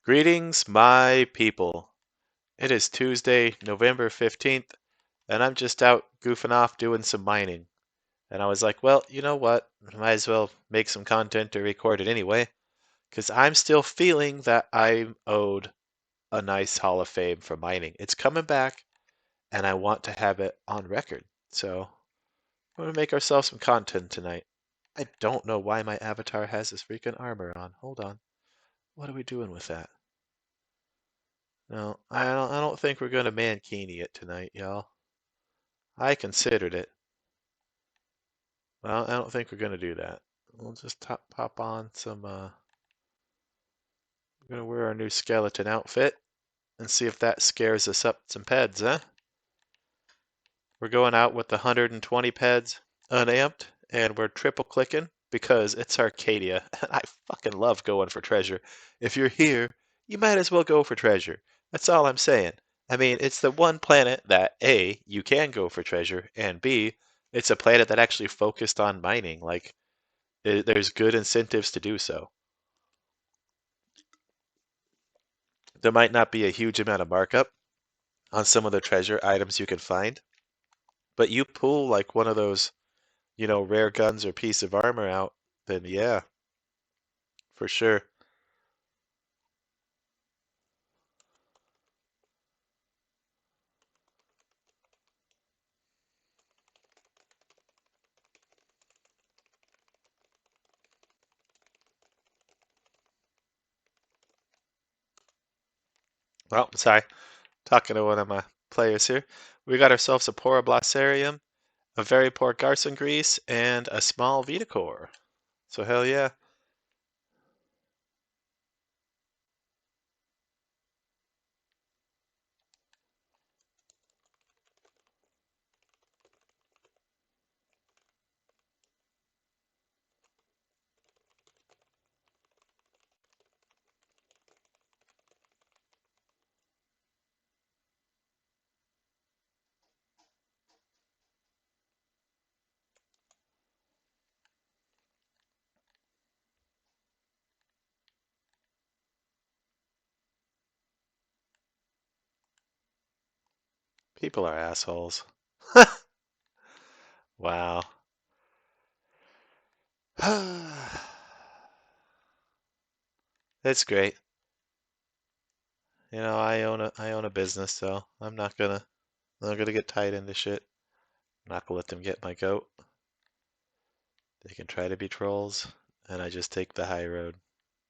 Greetings, my people. It is Tuesday, November 15th, and I'm just out goofing off doing some mining. And I was like, well, you know what? Might as well make some content to record it anyway, because I'm still feeling that I'm owed a nice Hall of Fame for mining. It's coming back, and I want to have it on record. So we're going to make ourselves some content tonight. I don't know why my avatar has this freaking armor on. Hold on. What are we doing with that? No, I don't think we're gonna mankini it tonight, y'all. I considered it. Well, I don't think we're gonna do that. We'll just pop on some we're gonna wear our new skeleton outfit and see if that scares us up some peds, huh? We're going out with the 120 peds unamped and we're triple clicking because it's Arcadia. I fucking love going for treasure. If you're here, you might as well go for treasure. That's all I'm saying. I mean, it's the one planet that A, you can go for treasure, and B, it's a planet that actually focused on mining. Like, there's good incentives to do so. There might not be a huge amount of markup on some of the treasure items you can find, but you pull like one of those, rare guns or piece of armor out, then yeah, for sure. Well, sorry, talking to one of my players here. We got ourselves a Poroblossarium, a very poor Garson Grease, and a small Vitacore. So hell yeah. People are assholes. Wow. It's great. I own a business, so I'm not gonna get tied into shit. I'm not gonna let them get my goat. They can try to be trolls, and I just take the high road,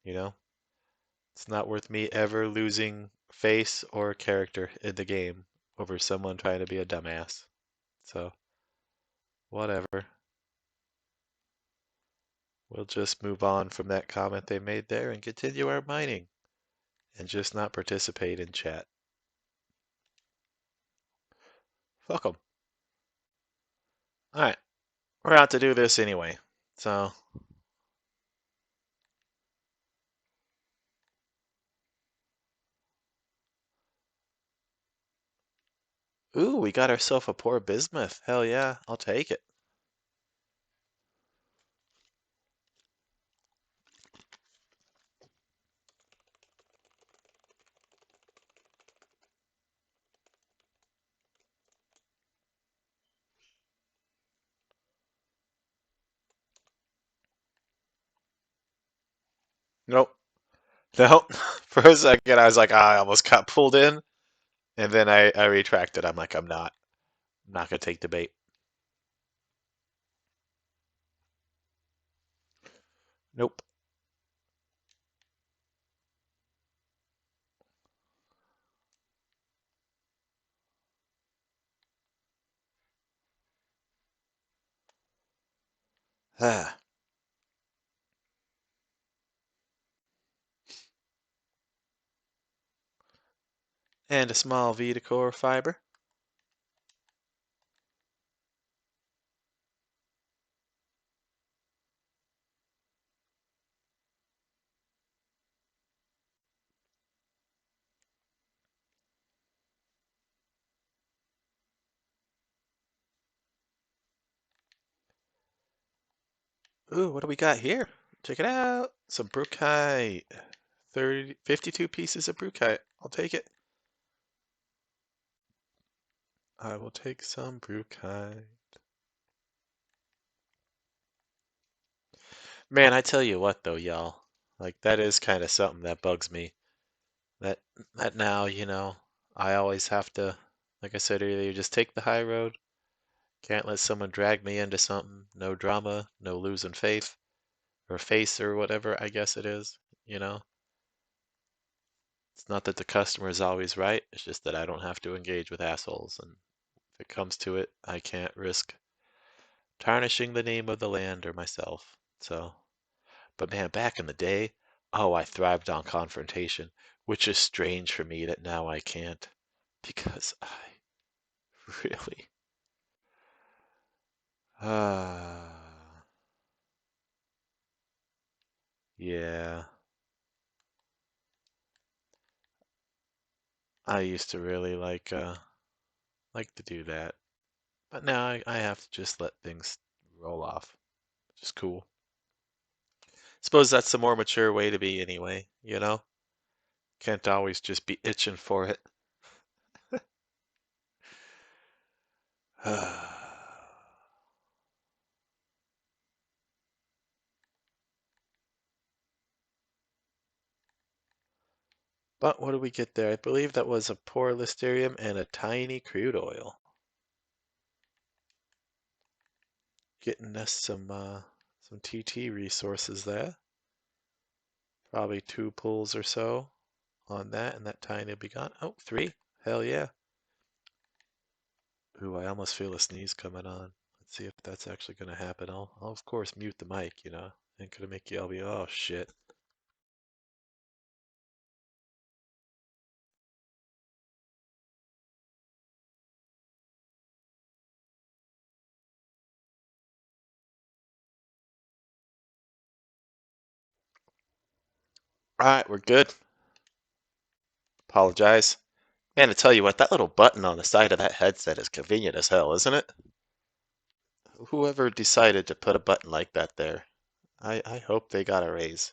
you know? It's not worth me ever losing face or character in the game over someone trying to be a dumbass. So, whatever. We'll just move on from that comment they made there and continue our mining and just not participate in chat. Fuck 'em. Alright, we're out to do this anyway. So, ooh, we got ourselves a poor bismuth. Hell yeah, I'll take it. Nope. Nope. For a second, I was like, I almost got pulled in. And then I retracted. I'm like, I'm not. I'm not going to take the bait. Nope. Ah. And a small Vitacore fiber. Ooh, what do we got here? Check it out. Some brookite. 30, 52 pieces of brewkite. I'll take it. I will take some brewkite. Man, I tell you what though, y'all. Like that is kind of something that bugs me. That that now, I always have to, like I said earlier, just take the high road. Can't let someone drag me into something. No drama, no losing faith or face or whatever I guess it is, you know. It's not that the customer is always right, it's just that I don't have to engage with assholes. And if it comes to it, I can't risk tarnishing the name of the land or myself. So, but man, back in the day, oh, I thrived on confrontation, which is strange for me that now I can't because I really, ah, yeah, I used to really like to do that, but now I have to just let things roll off, which is cool. Suppose that's the more mature way to be anyway, you know? Can't always just be itching for it. But what do we get there? I believe that was a poor Listerium and a tiny crude oil. Getting us some TT resources there. Probably 2 pulls or so on that, and that tiny will be gone. Oh, 3. Hell yeah. Ooh, I almost feel a sneeze coming on. Let's see if that's actually going to happen. I'll of course mute the mic, Ain't gonna make you all be, oh shit. All right, we're good. Apologize. Man, to tell you what, that little button on the side of that headset is convenient as hell, isn't it? Whoever decided to put a button like that there, I hope they got a raise.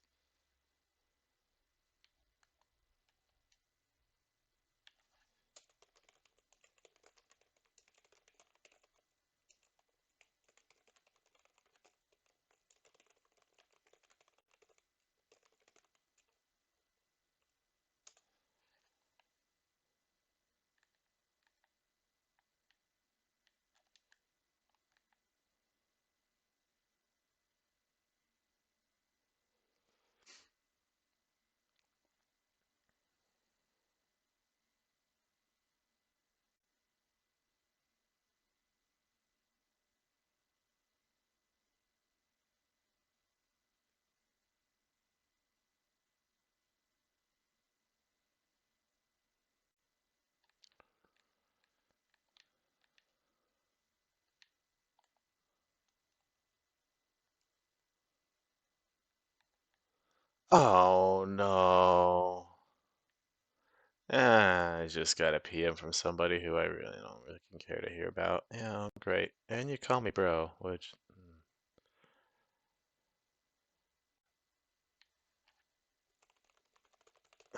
Oh no. I just got a PM from somebody who I really care to hear about. Yeah, great. And you call me bro, which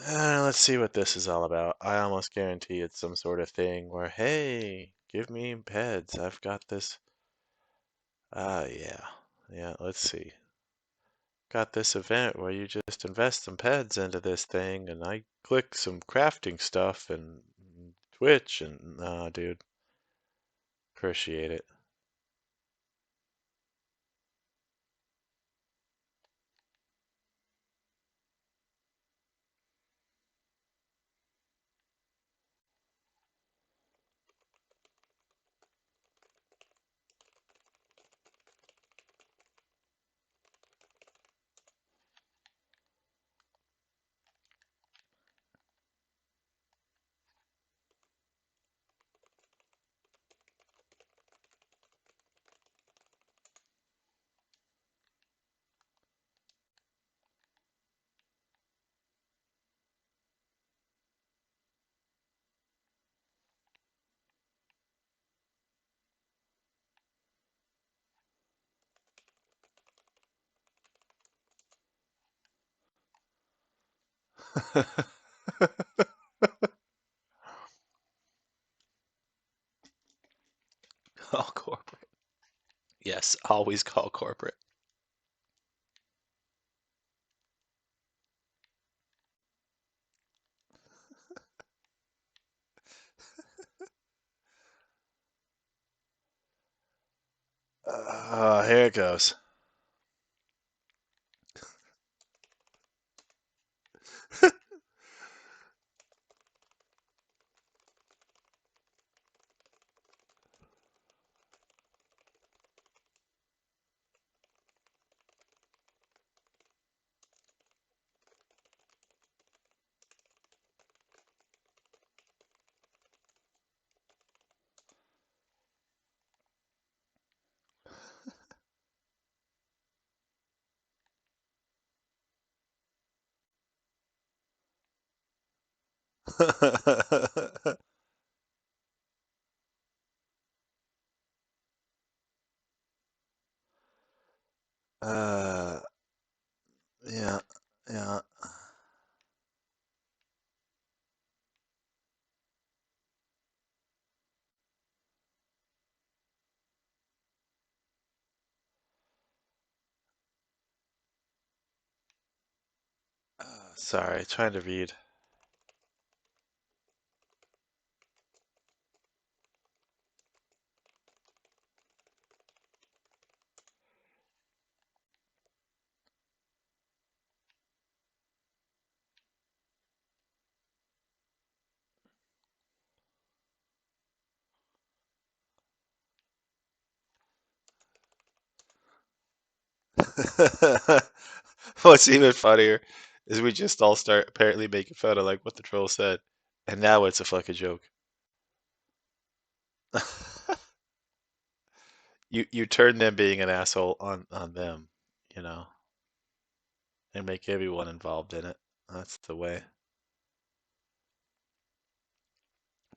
let's see what this is all about. I almost guarantee it's some sort of thing where, hey, give me peds. I've got this. Yeah. Yeah, let's see. Got this event where you just invest some peds into this thing, and I click some crafting stuff and Twitch, and nah, dude, appreciate it. Call corporate. Yes, always call corporate. Here it goes. uh, yeah, yeah. Sorry, trying to read. What's even funnier is we just all start apparently making fun of like what the troll said, and now it's a fucking joke. You turn them being an asshole on them, you know, and make everyone involved in it. That's the way.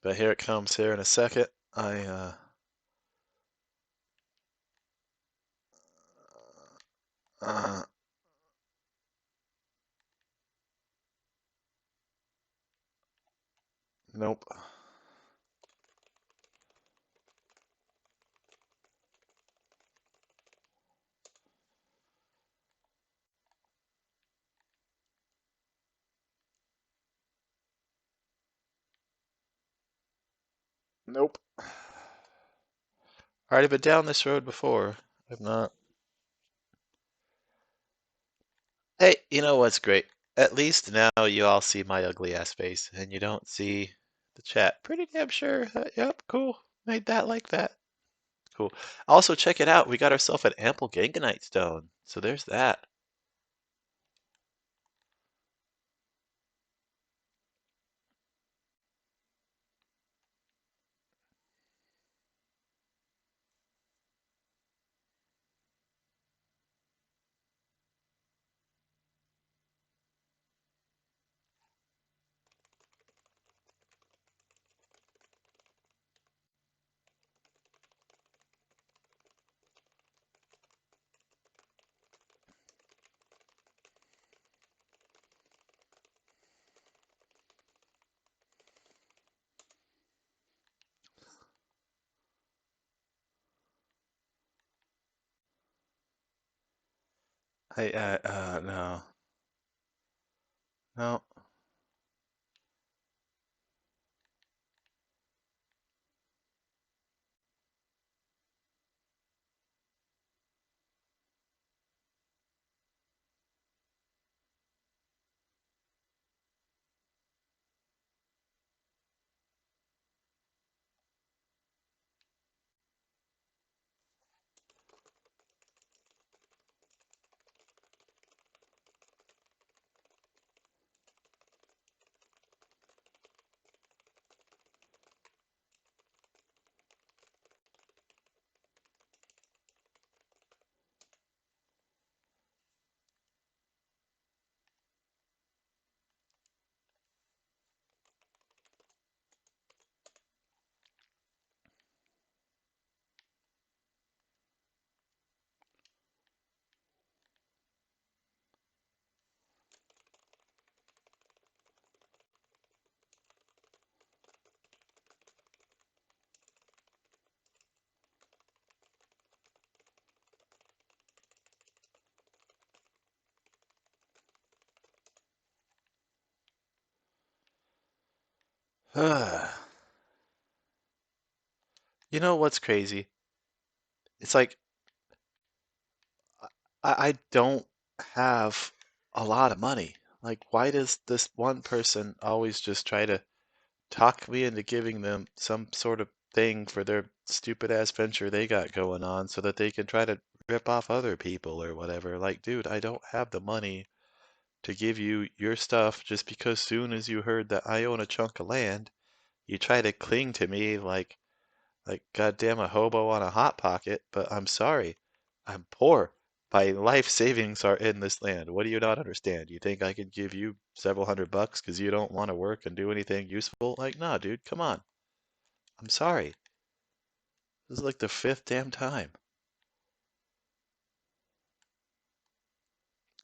But here it comes here in a second. Uh, nope. Nope. Already been down this road before. I've not. Hey, you know what's great? At least now you all see my ugly ass face and you don't see the chat. Pretty damn sure. Yep, cool. Made that like that. Cool. Also, check it out. We got ourselves an ample ganganite stone. So there's that. No. No. You know what's crazy? It's like I don't have a lot of money. Like, why does this one person always just try to talk me into giving them some sort of thing for their stupid ass venture they got going on so that they can try to rip off other people or whatever? Like, dude, I don't have the money to give you your stuff just because soon as you heard that I own a chunk of land, you try to cling to me like goddamn a hobo on a hot pocket, but I'm sorry. I'm poor. My life savings are in this land. What do you not understand? You think I could give you several $100 because you don't want to work and do anything useful? Like, nah, dude, come on. I'm sorry. This is like the fifth damn time.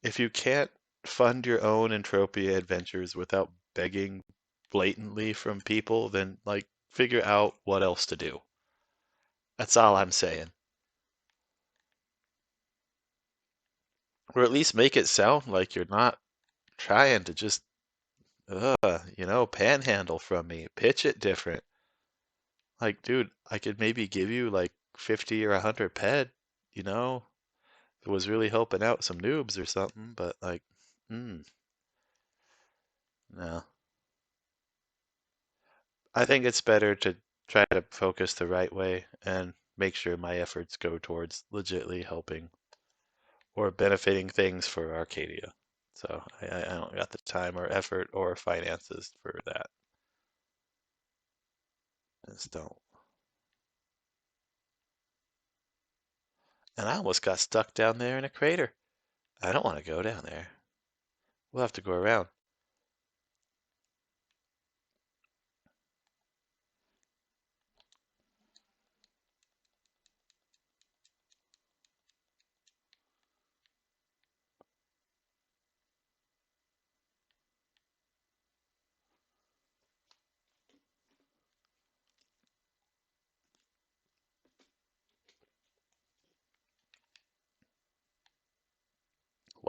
If you can't fund your own Entropia adventures without begging blatantly from people, then like figure out what else to do. That's all I'm saying. Or at least make it sound like you're not trying to just panhandle from me. Pitch it different. Like, dude, I could maybe give you like 50 or 100 ped, you know? It was really helping out some noobs or something, but like, hmm, no. I think it's better to try to focus the right way and make sure my efforts go towards legitly helping or benefiting things for Arcadia. So I don't got the time or effort or finances for that. I just don't. And I almost got stuck down there in a crater. I don't want to go down there. We'll have to go around.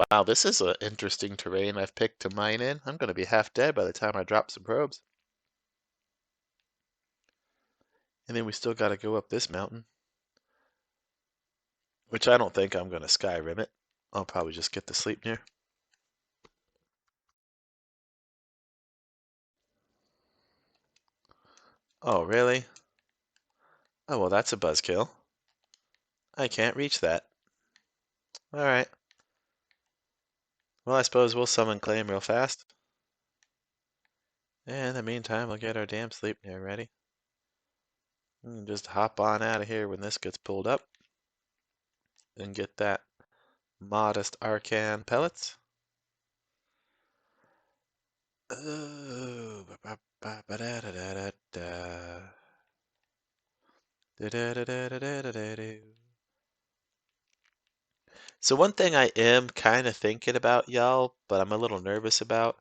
Wow, this is an interesting terrain I've picked to mine in. I'm going to be half dead by the time I drop some probes. And then we still got to go up this mountain, which I don't think I'm going to Skyrim it. I'll probably just get to sleep near. Oh, really? Oh, well, that's a buzzkill. I can't reach that. All right. Well, I suppose we'll summon Claim real fast. And in the meantime, we'll get our damn sleep near ready. And just hop on out of here when this gets pulled up and get that modest Arcan pellets. Oh, ba-ba-ba-da-da-da-da. Da-da-da-da-da-da-da-da. So one thing I am kind of thinking about, y'all, but I'm a little nervous about,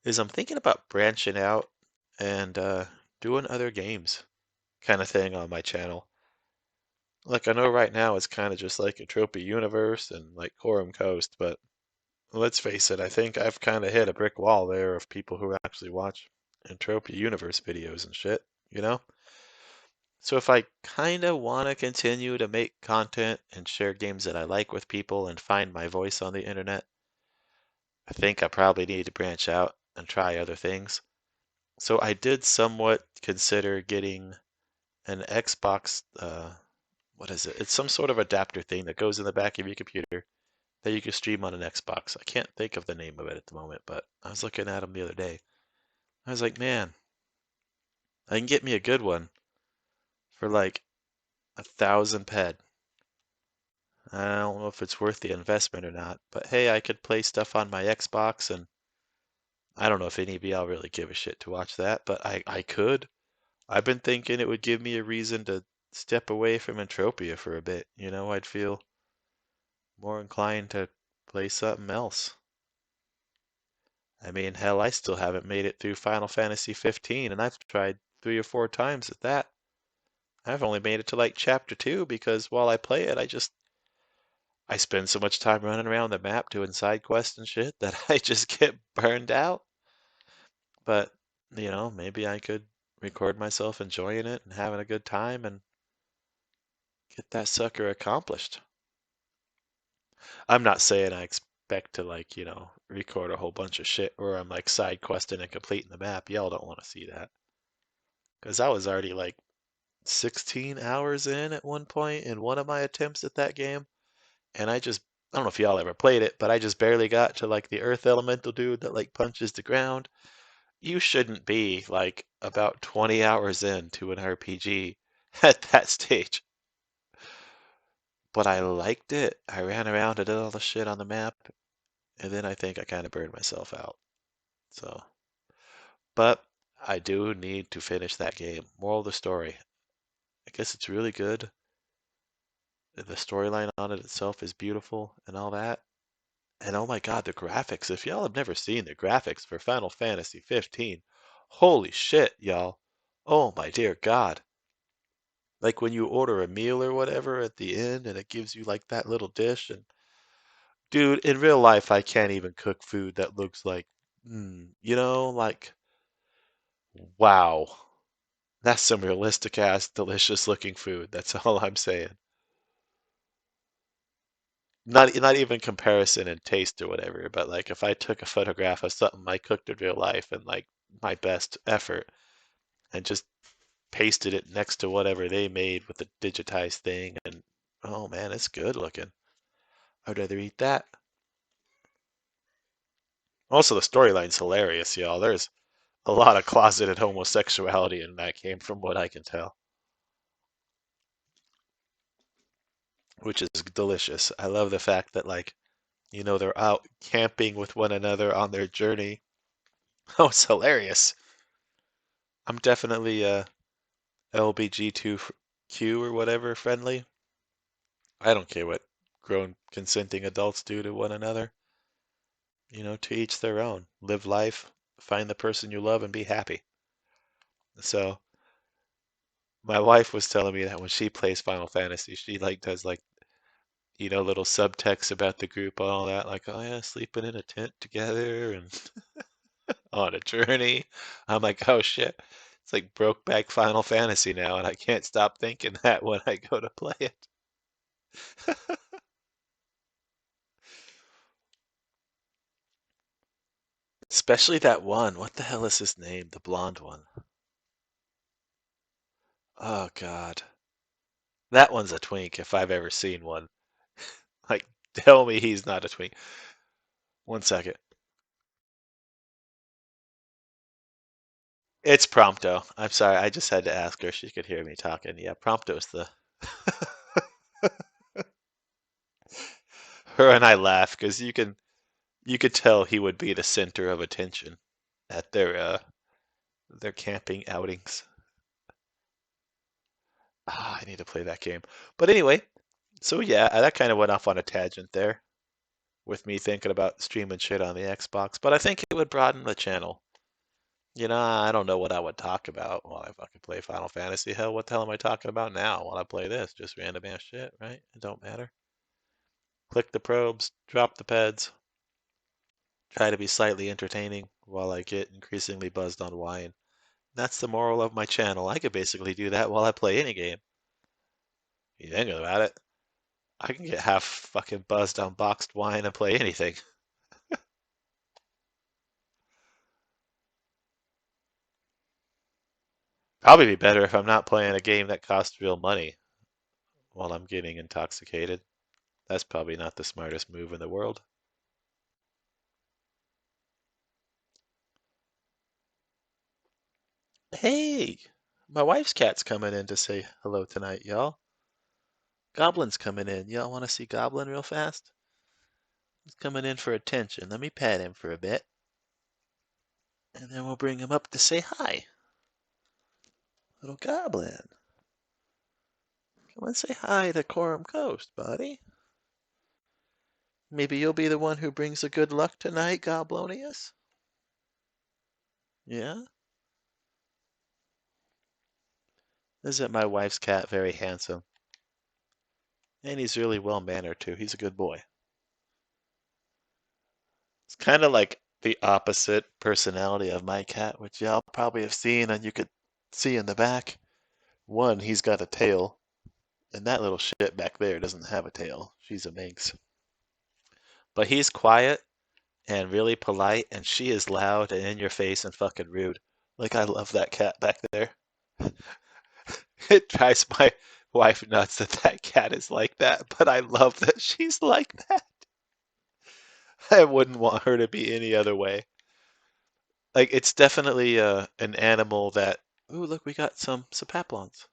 is I'm thinking about branching out and doing other games kind of thing on my channel. Like I know right now it's kind of just like Entropia Universe and like Khorum Coast, but let's face it, I think I've kind of hit a brick wall there of people who actually watch Entropia Universe videos and shit, you know? So if I kind of want to continue to make content and share games that I like with people and find my voice on the internet, I think I probably need to branch out and try other things. So I did somewhat consider getting an Xbox, what is it? It's some sort of adapter thing that goes in the back of your computer that you can stream on an Xbox. I can't think of the name of it at the moment, but I was looking at them the other day. I was like, man, I can get me a good one for like 1,000 ped. I don't know if it's worth the investment or not, but hey, I could play stuff on my Xbox, and I don't know if any of y'all really give a shit to watch that, but I could. I've been thinking it would give me a reason to step away from Entropia for a bit. I'd feel more inclined to play something else. I mean, hell, I still haven't made it through Final Fantasy 15, and I've tried 3 or 4 times at that. I've only made it to like chapter 2 because while I play it, I spend so much time running around the map doing side quests and shit that I just get burned out. But maybe I could record myself enjoying it and having a good time and get that sucker accomplished. I'm not saying I expect to like, record a whole bunch of shit where I'm like side questing and completing the map. Y'all don't want to see that. Because I was already like 16 hours in at one point in one of my attempts at that game. And I don't know if y'all ever played it, but I just barely got to like the earth elemental dude that like punches the ground. You shouldn't be like about 20 hours into an RPG at that stage. But I liked it. I ran around and did all the shit on the map, and then I think I kind of burned myself out. So, but I do need to finish that game. Moral of the story. I guess it's really good. The storyline on it itself is beautiful and all that. And oh my God, the graphics. If y'all have never seen the graphics for Final Fantasy 15, holy shit, y'all. Oh my dear God. Like when you order a meal or whatever at the end and it gives you like that little dish. And dude, in real life, I can't even cook food that looks like, like, wow. That's some realistic ass, delicious looking food. That's all I'm saying. Not even comparison in taste or whatever, but like if I took a photograph of something I cooked in real life and like my best effort and just pasted it next to whatever they made with the digitized thing and oh man, it's good looking. I'd rather eat that. Also, the storyline's hilarious, y'all. There's a lot of closeted homosexuality in that game from what I can tell, which is delicious. I love the fact that like, they're out camping with one another on their journey. Oh, it's hilarious. I'm definitely LBG2Q or whatever friendly. I don't care what grown consenting adults do to one another. To each their own. Live life, find the person you love, and be happy. So my wife was telling me that when she plays Final Fantasy, she like does like little subtext about the group and all that, like oh yeah, sleeping in a tent together and on a journey. I'm like oh shit, it's like Brokeback Final Fantasy now, and I can't stop thinking that when I go to play it. Especially that one. What the hell is his name? The blonde one. Oh God. That one's a twink if I've ever seen one. Like, tell me he's not a twink. One second. It's Prompto. I'm sorry, I just had to ask her if she could hear me talking. Yeah, Prompto's the. Her and I laugh because you could tell he would be the center of attention at their camping outings. Ah, I need to play that game. But anyway, so yeah, that kind of went off on a tangent there with me thinking about streaming shit on the Xbox, but I think it would broaden the channel. I don't know what I would talk about while I fucking play Final Fantasy. Hell, what the hell am I talking about now while I play this? Just random ass shit, right? It don't matter. Click the probes, drop the peds, try to be slightly entertaining while I get increasingly buzzed on wine. That's the moral of my channel. I could basically do that while I play any game. You think about it. I can get half fucking buzzed on boxed wine and play anything. Probably be better if I'm not playing a game that costs real money while I'm getting intoxicated. That's probably not the smartest move in the world. Hey, my wife's cat's coming in to say hello tonight, y'all. Goblin's coming in. Y'all want to see Goblin real fast? He's coming in for attention. Let me pet him for a bit, and then we'll bring him up to say hi. Little Goblin, come and say hi to Khorum Coast, buddy. Maybe you'll be the one who brings the good luck tonight, Goblonius? Yeah? Isn't my wife's cat very handsome? And he's really well mannered too. He's a good boy. It's kind of like the opposite personality of my cat, which y'all probably have seen, and you could see in the back. One, he's got a tail, and that little shit back there doesn't have a tail. She's a minx. But he's quiet and really polite, and she is loud and in your face and fucking rude. Like, I love that cat back there. It drives my wife nuts that that cat is like that, but I love that she's like that. I wouldn't want her to be any other way. Like, it's definitely an animal that. Ooh, look, we got some sapaplons.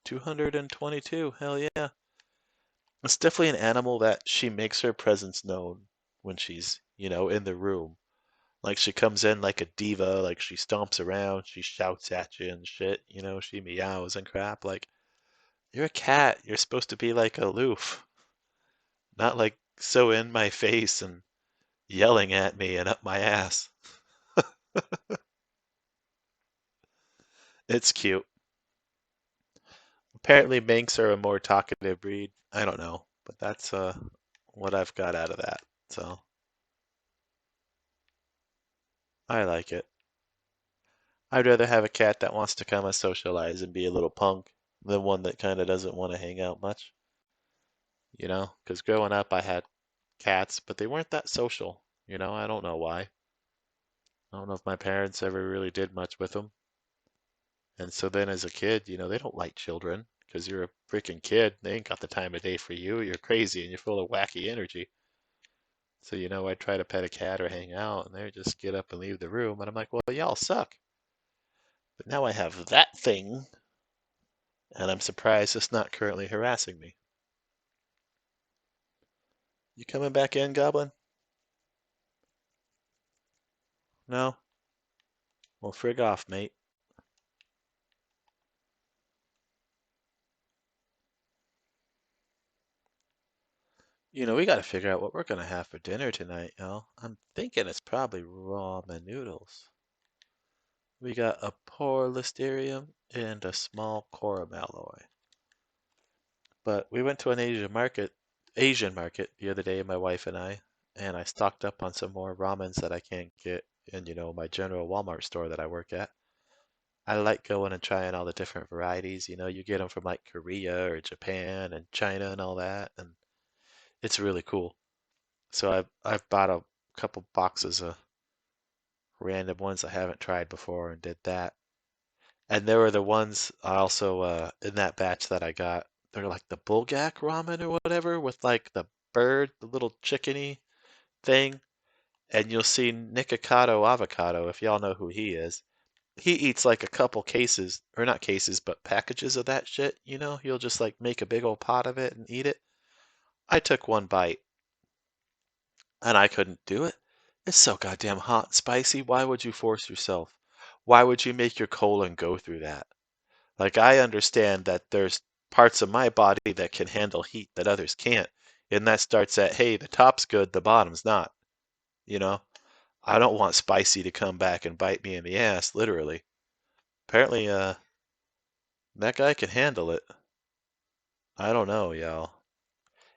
222. Hell yeah. It's definitely an animal that she makes her presence known when she's, in the room. Like she comes in like a diva, like she stomps around, she shouts at you and shit, she meows and crap. Like, you're a cat. You're supposed to be like aloof, not like so in my face and yelling at me and up my ass. It's cute. Apparently, minks are a more talkative breed. I don't know, but that's what I've got out of that. So I like it. I'd rather have a cat that wants to come and socialize and be a little punk than one that kind of doesn't want to hang out much, Because growing up, I had cats, but they weren't that social. I don't know why. I don't know if my parents ever really did much with them. And so then as a kid, they don't like children because you're a freaking kid. They ain't got the time of day for you. You're crazy and you're full of wacky energy. So, I'd try to pet a cat or hang out and they'd just get up and leave the room. And I'm like, well, y'all suck. But now I have that thing and I'm surprised it's not currently harassing me. You coming back in, Goblin? No? Well, frig off, mate. We got to figure out what we're going to have for dinner tonight, y'all. I'm thinking it's probably ramen noodles. We got a poor Listerium and a small Khorum alloy. But we went to an Asian market the other day, my wife and I stocked up on some more ramens that I can't get in, my general Walmart store that I work at. I like going and trying all the different varieties. You get them from like Korea or Japan and China and all that, and it's really cool. So I've bought a couple boxes of random ones I haven't tried before and did that. And there were the ones I also in that batch that I got. They're like the bulgak ramen or whatever with like the bird, the little chickeny thing. And you'll see Nikocado Avocado, if y'all know who he is. He eats like a couple cases, or not cases, but packages of that shit. He'll just like make a big old pot of it and eat it. I took one bite and I couldn't do it. It's so goddamn hot and spicy. Why would you force yourself? Why would you make your colon go through that? Like, I understand that there's parts of my body that can handle heat that others can't. And that starts at, hey, the top's good, the bottom's not. You know, I don't want spicy to come back and bite me in the ass, literally. Apparently, that guy can handle it. I don't know, y'all.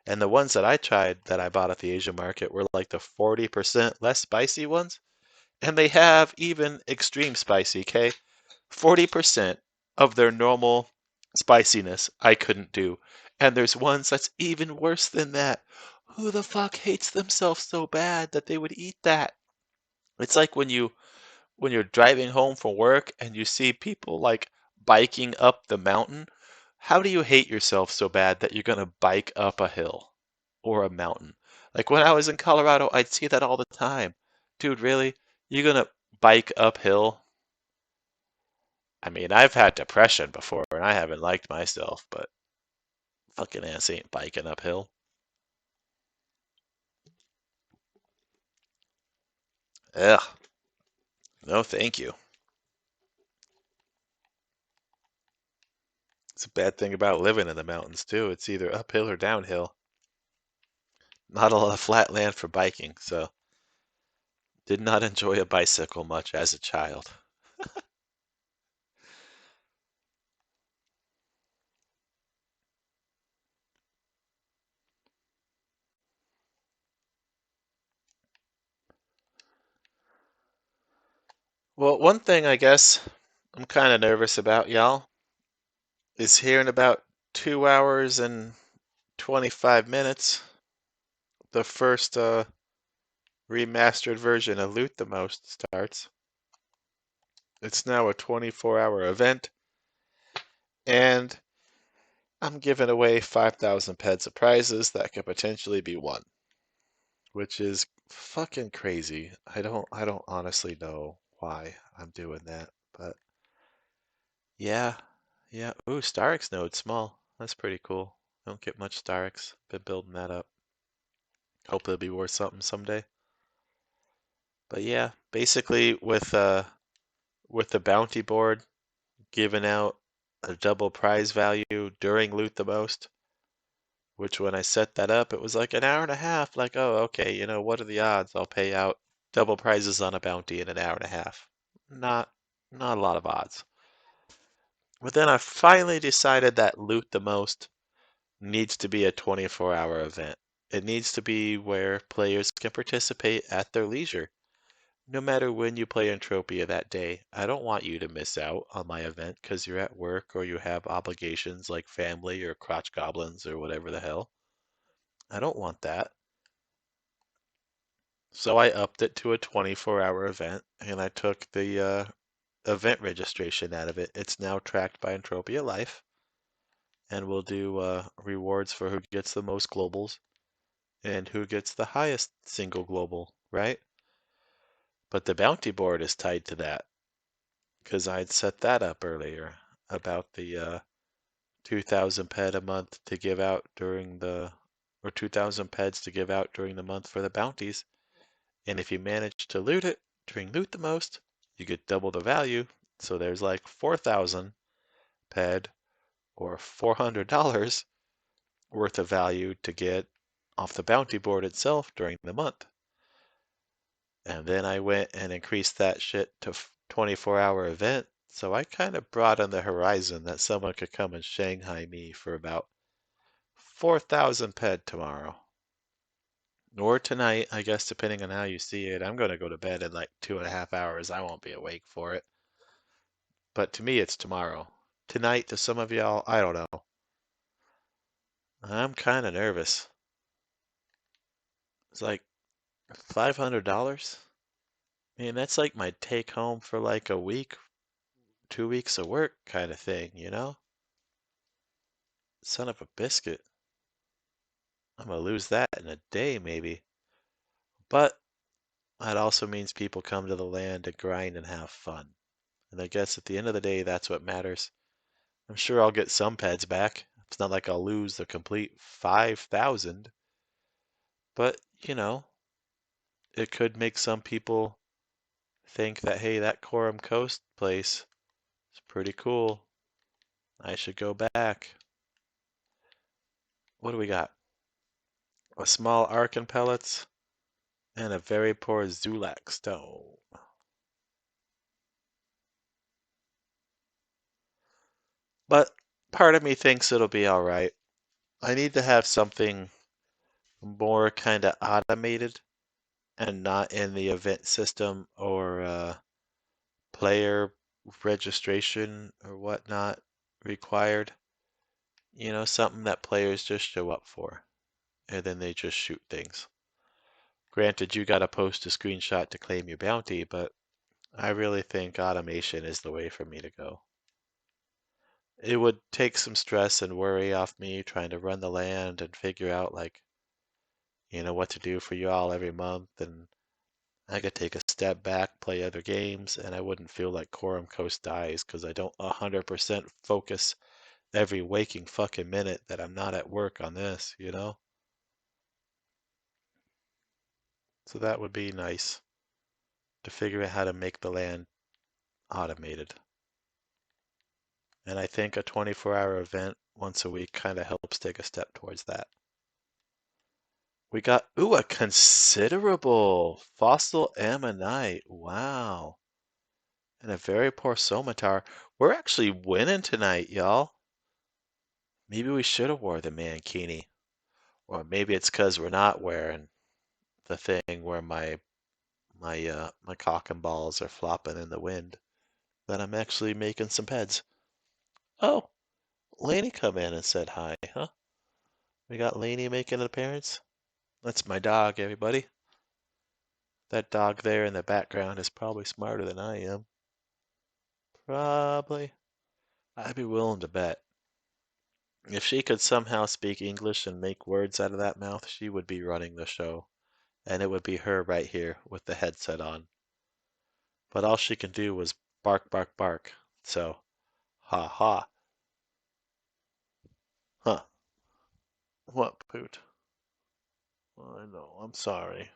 And the ones that I tried that I bought at the Asian market were like the 40% less spicy ones. And they have even extreme spicy, okay? 40% of their normal spiciness I couldn't do. And there's ones that's even worse than that. Who the fuck hates themselves so bad that they would eat that? It's like when you're driving home from work and you see people like biking up the mountain. How do you hate yourself so bad that you're gonna bike up a hill or a mountain? Like when I was in Colorado, I'd see that all the time. Dude, really? You're gonna bike uphill? I mean, I've had depression before and I haven't liked myself, but fucking ass ain't biking uphill. Ugh, no thank you. It's a bad thing about living in the mountains too. It's either uphill or downhill. Not a lot of flat land for biking, so did not enjoy a bicycle much as a child. Well, one thing I guess I'm kind of nervous about, y'all, is here in about 2 hours and 25 minutes, the first remastered version of Loot the Most starts. It's now a 24-hour event, and I'm giving away 5,000 pets of prizes that could potentially be won, which is fucking crazy. I don't honestly know why I'm doing that, but yeah, yeah. Ooh, Starix node small. That's pretty cool. Don't get much Starix. Been building that up. Hope it'll be worth something someday. But yeah, basically with the bounty board giving out a double prize value during Loot the Most, which when I set that up, it was like an hour and a half. Like, oh, okay, what are the odds I'll pay out double prizes on a bounty in an hour and a half? Not, not a lot of odds. But then I finally decided that Loot the Most needs to be a 24-hour event. It needs to be where players can participate at their leisure, no matter when you play Entropia that day. I don't want you to miss out on my event because you're at work or you have obligations like family or crotch goblins or whatever the hell. I don't want that. So I upped it to a 24-hour event and I took the event registration out of it. It's now tracked by Entropia Life and we'll do rewards for who gets the most globals and who gets the highest single global, right? But the bounty board is tied to that because I'd set that up earlier about the 2,000 ped a month to give out during or 2,000 peds to give out during the month for the bounties. And if you manage to loot it during Loot the Most, you get double the value. So there's like 4,000 ped or $400 worth of value to get off the bounty board itself during the month. And then I went and increased that shit to 24-hour event. So I kind of broadened the horizon that someone could come and Shanghai me for about 4,000 ped tomorrow. Or tonight, I guess, depending on how you see it. I'm going to go to bed in like 2.5 hours. I won't be awake for it. But to me, it's tomorrow. Tonight, to some of y'all, I don't know. I'm kind of nervous. It's like $500. Man, that's like my take home for like a week, 2 weeks of work kind of thing? Son of a biscuit. I'm gonna lose that in a day, maybe. But that also means people come to the land to grind and have fun. And I guess at the end of the day, that's what matters. I'm sure I'll get some peds back. It's not like I'll lose the complete 5,000. But, it could make some people think that, hey, that Khorum Coast place is pretty cool. I should go back. What do we got? A small Arkan pellets and a very poor Zulak stone. But part of me thinks it'll be all right. I need to have something more kind of automated and not in the event system or player registration or whatnot required. Something that players just show up for and then they just shoot things. Granted, you got to post a screenshot to claim your bounty, but I really think automation is the way for me to go. It would take some stress and worry off me trying to run the land and figure out like, what to do for you all every month, and I could take a step back, play other games, and I wouldn't feel like Khorum Coast dies because I don't 100% focus every waking fucking minute that I'm not at work on this? So that would be nice to figure out how to make the land automated. And I think a 24-hour event once a week kind of helps take a step towards that. We got, ooh, a considerable fossil ammonite. Wow. And a very poor somatar. We're actually winning tonight, y'all. Maybe we should have wore the mankini. Or maybe it's because we're not wearing the thing where my My cock and balls are flopping in the wind, that I'm actually making some beds. Oh, Laney come in and said hi, huh? We got Laney making an appearance. That's my dog, everybody. That dog there in the background is probably smarter than I am. Probably. I'd be willing to bet. If she could somehow speak English and make words out of that mouth, she would be running the show. And it would be her right here with the headset on. But all she can do was bark, bark, bark. So, ha ha. Huh. What, Poot? I know, I'm sorry.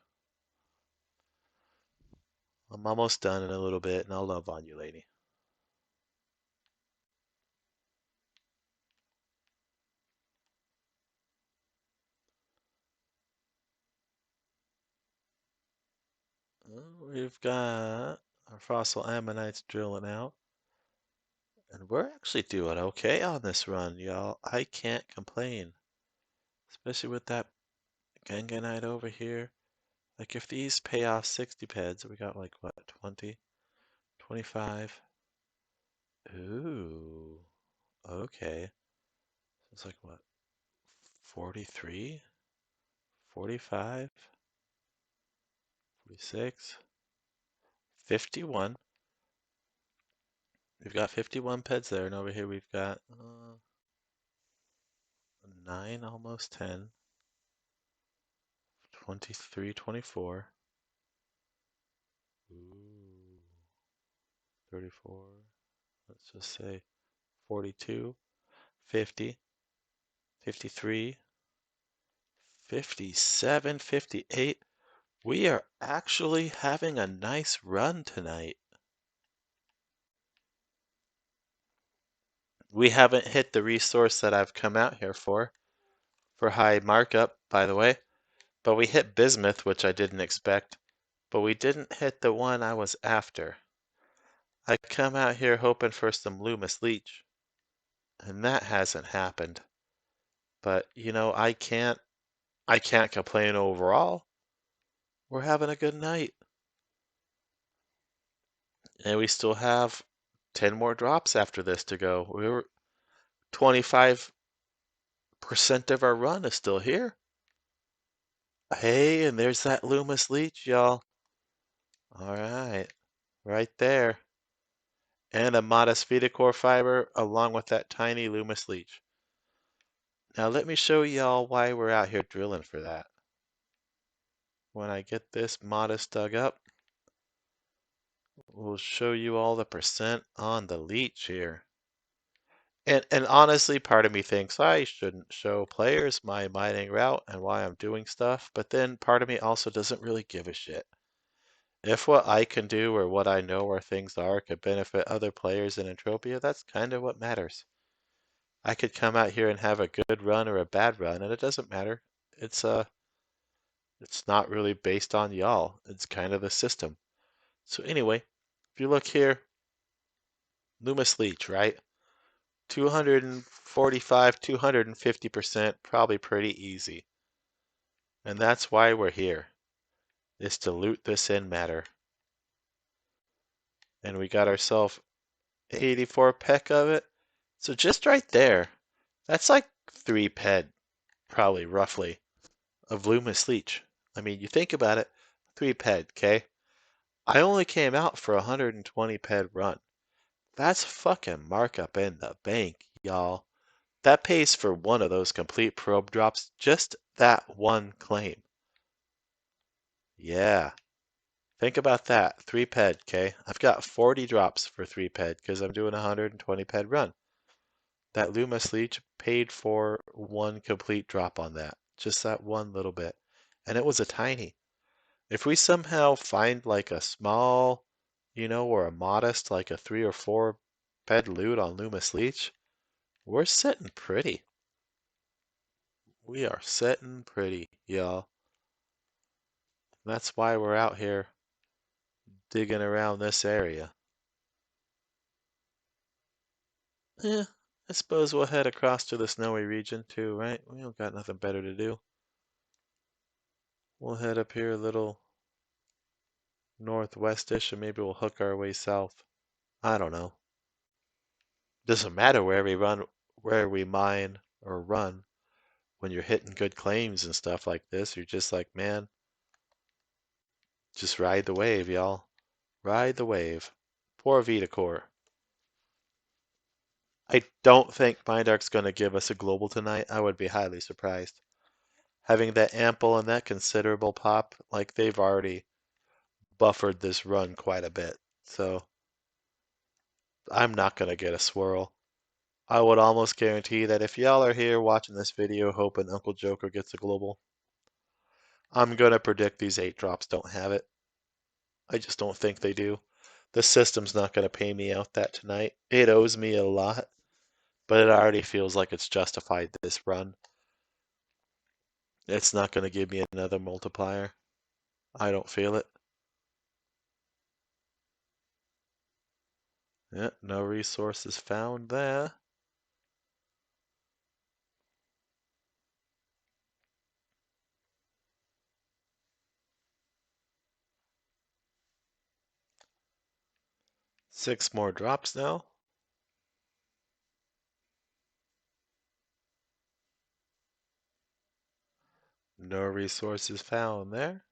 I'm almost done in a little bit, and I'll love on you, lady. We've got our fossil ammonites drilling out, and we're actually doing okay on this run, y'all. I can't complain, especially with that ganganite over here. Like, if these pay off 60 peds, we got like, what, 20, 25? Ooh, okay. It's like, what, 43, 45, 46, 51. We've got 51 peds there, and over here we've got 9, almost 10, 23, 24. Ooh, 34. Let's just say 42, 50, 53, 57, 58. We are actually having a nice run tonight. We haven't hit the resource that I've come out here for high markup, by the way. But we hit bismuth, which I didn't expect. But we didn't hit the one I was after. I come out here hoping for some Loomis leach, and that hasn't happened. But I can't complain overall. We're having a good night. And we still have 10 more drops after this to go. We're 25% of our run is still here. Hey, and there's that Loomis leach, y'all. All right, right there. And a modest Vitacore fiber along with that tiny Loomis leach. Now let me show y'all why we're out here drilling for that. When I get this modest dug up, we'll show you all the percent on the leach here. And honestly, part of me thinks I shouldn't show players my mining route and why I'm doing stuff, but then part of me also doesn't really give a shit. If what I can do or what I know where things are could benefit other players in Entropia, that's kind of what matters. I could come out here and have a good run or a bad run, and it doesn't matter. It's not really based on y'all. It's kind of the system. So anyway, if you look here, Loomis Leach, right? 245, 250%, probably pretty easy. And that's why we're here, is to loot this in matter. And we got ourselves 84 peck of it. So just right there, that's like 3 ped, probably roughly, of Loomis Leach. I mean, you think about it, 3 ped, okay? I only came out for a 120 ped run. That's fucking markup in the bank, y'all. That pays for one of those complete probe drops, just that one claim. Yeah. Think about that. 3 ped, okay? I've got 40 drops for 3 ped because I'm doing a 120 ped run. That Loomis Leech paid for one complete drop on that. Just that one little bit. And it was a tiny. If we somehow find like a small, or a modest, like a 3 or 4 ped loot on Loomis Leech, we're sitting pretty. We are sitting pretty, y'all. That's why we're out here digging around this area. Yeah, I suppose we'll head across to the snowy region too, right? We don't got nothing better to do. We'll head up here a little northwestish, and maybe we'll hook our way south. I don't know. Doesn't matter where we mine or run. When you're hitting good claims and stuff like this, you're just like, man, just ride the wave, y'all. Ride the wave. Poor Vitacore. I don't think Mindark's going to give us a global tonight. I would be highly surprised. Having that ample and that considerable pop, like they've already buffered this run quite a bit. So I'm not going to get a swirl. I would almost guarantee that if y'all are here watching this video hoping Uncle Joker gets a global, I'm going to predict these 8 drops don't have it. I just don't think they do. The system's not going to pay me out that tonight. It owes me a lot, but it already feels like it's justified this run. It's not going to give me another multiplier. I don't feel it. Yeah, no resources found there. Six more drops now. No resources found there.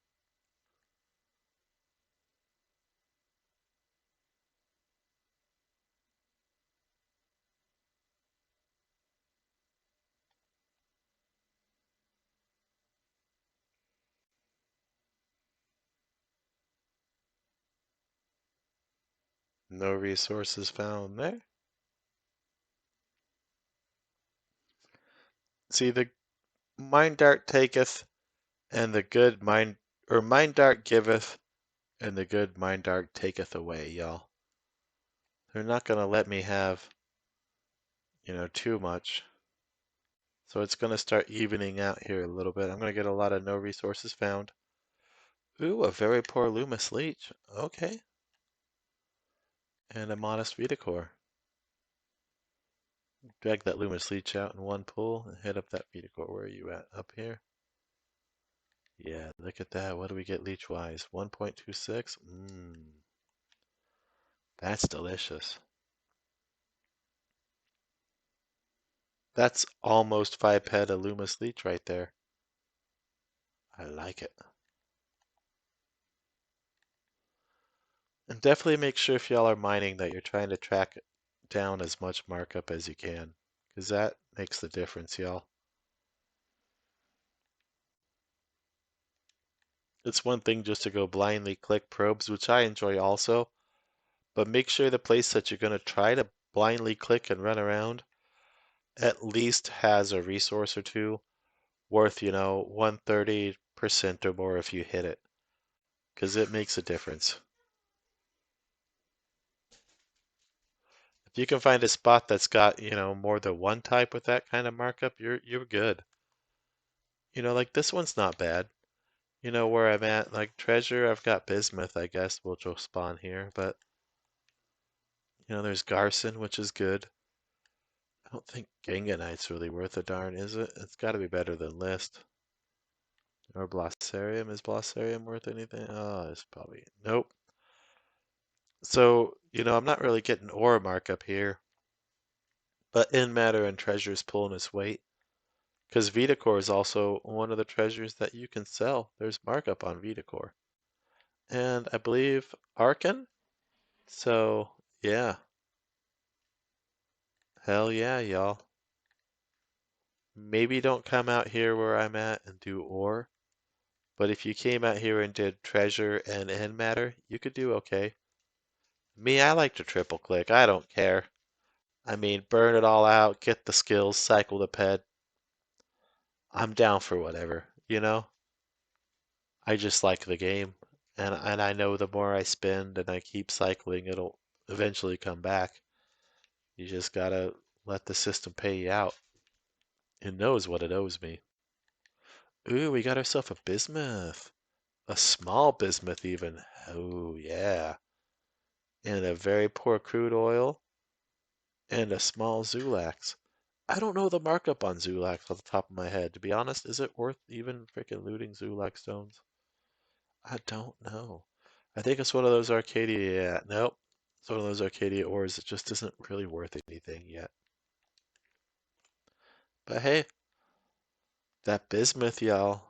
No resources found there. See, the mind dart taketh, and the good mind, or mind dart giveth, and the good mind dart taketh away, y'all. They're not going to let me have, too much. So it's going to start evening out here a little bit. I'm going to get a lot of no resources found. Ooh, a very poor Loomis Leech. Okay. And a modest Vitacore. Drag that Loomis Leech out in one pull and hit up that Vitacore. Where are you at? Up here? Yeah, look at that. What do we get leech-wise? 1.26? That's delicious. That's almost 5 peta Loomis Leech right there. I like it. And definitely make sure if y'all are mining that you're trying to track down as much markup as you can, because that makes the difference, y'all. It's one thing just to go blindly click probes, which I enjoy also, but make sure the place that you're going to try to blindly click and run around at least has a resource or two worth, 130% or more if you hit it, because it makes a difference. If you can find a spot that's got, more than one type with that kind of markup, you're good. Like this one's not bad. Where I'm at, like treasure, I've got bismuth, I guess, which will spawn here, but there's Garson, which is good. I don't think Ganganite's really worth a darn, is it? It's got to be better than List. Or Blossarium. Is Blossarium worth anything? Oh, it's probably... Nope. So, I'm not really getting ore markup here, but in matter and treasure's pulling its weight. Because Vitacore is also one of the treasures that you can sell. There's markup on Vitacore. And I believe Arkan? So, yeah. Hell yeah, y'all. Maybe don't come out here where I'm at and do ore. But if you came out here and did treasure and end matter, you could do okay. Me, I like to triple click. I don't care. I mean, burn it all out, get the skills, cycle the ped. I'm down for whatever. I just like the game. And I know the more I spend and I keep cycling, it'll eventually come back. You just gotta let the system pay you out. It knows what it owes me. Ooh, we got ourselves a bismuth. A small bismuth even. Oh, yeah. And a very poor crude oil. And a small Zulax. I don't know the markup on Zulax off the top of my head. To be honest, is it worth even freaking looting Zulax stones? I don't know. I think it's one of those Arcadia. Yeah, nope. It's one of those Arcadia ores that just isn't really worth anything yet. But hey, that bismuth, y'all.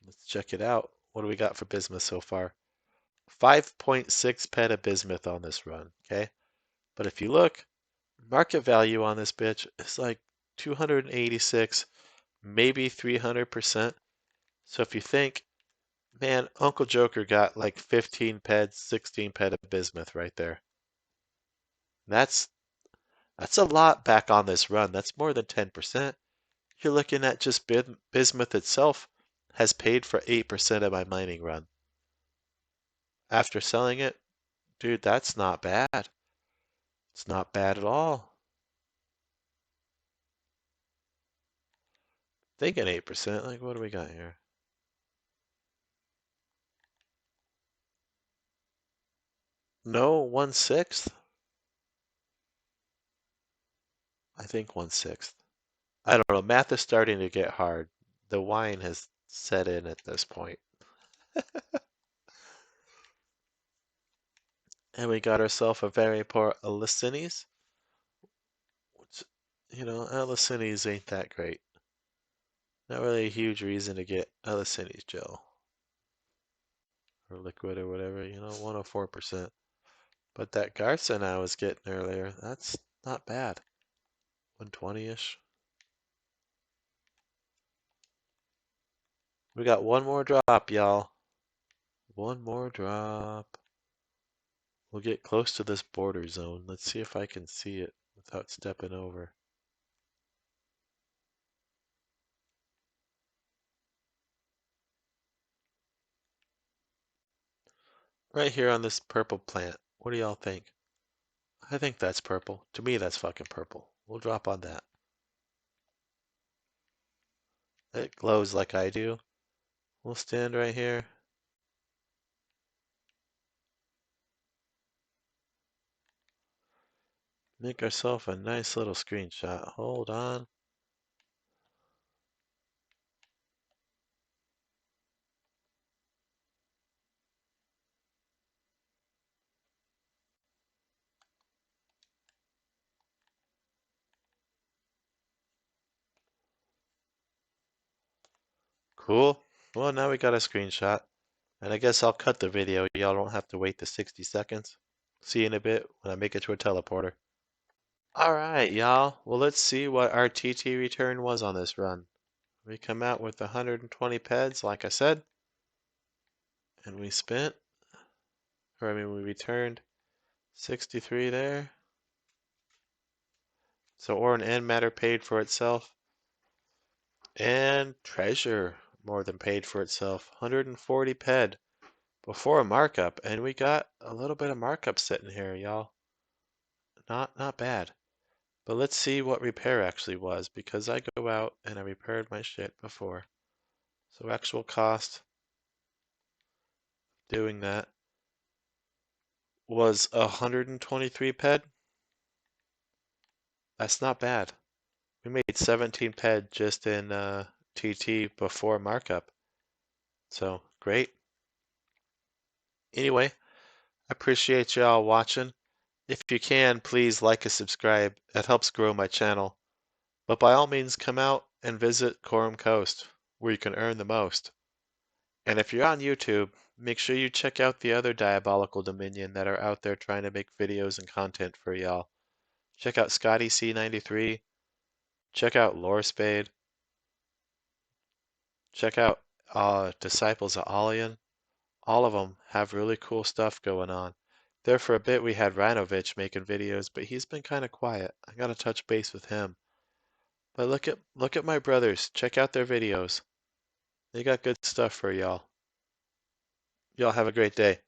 Let's check it out. What do we got for bismuth so far? 5.6 peta bismuth on this run, okay? But if you look, market value on this bitch is like 286, maybe 300%. So if you think, man, Uncle Joker got like 15 peds, 16 ped of bismuth right there. That's that's a lot back on this run. That's more than 10%. You're looking at just bismuth itself has paid for 8% of my mining run. After selling it, dude, that's not bad. It's not bad at all. Thinking 8%, like what do we got here? No, 1/6? I think 1/6. I don't know. Math is starting to get hard. The wine has set in at this point. And we got ourselves a very poor Alicines, which, Alicines ain't that great. Not really a huge reason to get Alicines gel or liquid or whatever, 104%. But that Garson I was getting earlier, that's not bad. 120-ish. We got one more drop, y'all. One more drop. We'll get close to this border zone. Let's see if I can see it without stepping over. Right here on this purple plant. What do y'all think? I think that's purple. To me, that's fucking purple. We'll drop on that. It glows like I do. We'll stand right here. Make ourselves a nice little screenshot. Hold on. Cool. Well, now we got a screenshot. And I guess I'll cut the video. Y'all don't have to wait the 60 seconds. See you in a bit when I make it to a teleporter. Alright, y'all. Well, let's see what our TT return was on this run. We come out with 120 peds, like I said. And we we returned 63 there. So ore and antimatter paid for itself. And treasure more than paid for itself. 140 ped before a markup. And we got a little bit of markup sitting here, y'all. Not bad. But let's see what repair actually was, because I go out and I repaired my shit before. So actual cost doing that was 123 ped. That's not bad. We made 17 ped just in TT before markup. So great. Anyway, I appreciate y'all watching. If you can, please like and subscribe. It helps grow my channel. But by all means, come out and visit Khorum Coast, where you can earn the most. And if you're on YouTube, make sure you check out the other Diabolical Dominion that are out there trying to make videos and content for y'all. Check out Scotty C93. Check out Lore Spade. Check out Disciples of Alian. All of them have really cool stuff going on. There for a bit we had Rhinovich making videos, but he's been kind of quiet. I gotta touch base with him. But look at my brothers. Check out their videos. They got good stuff for y'all. Y'all have a great day.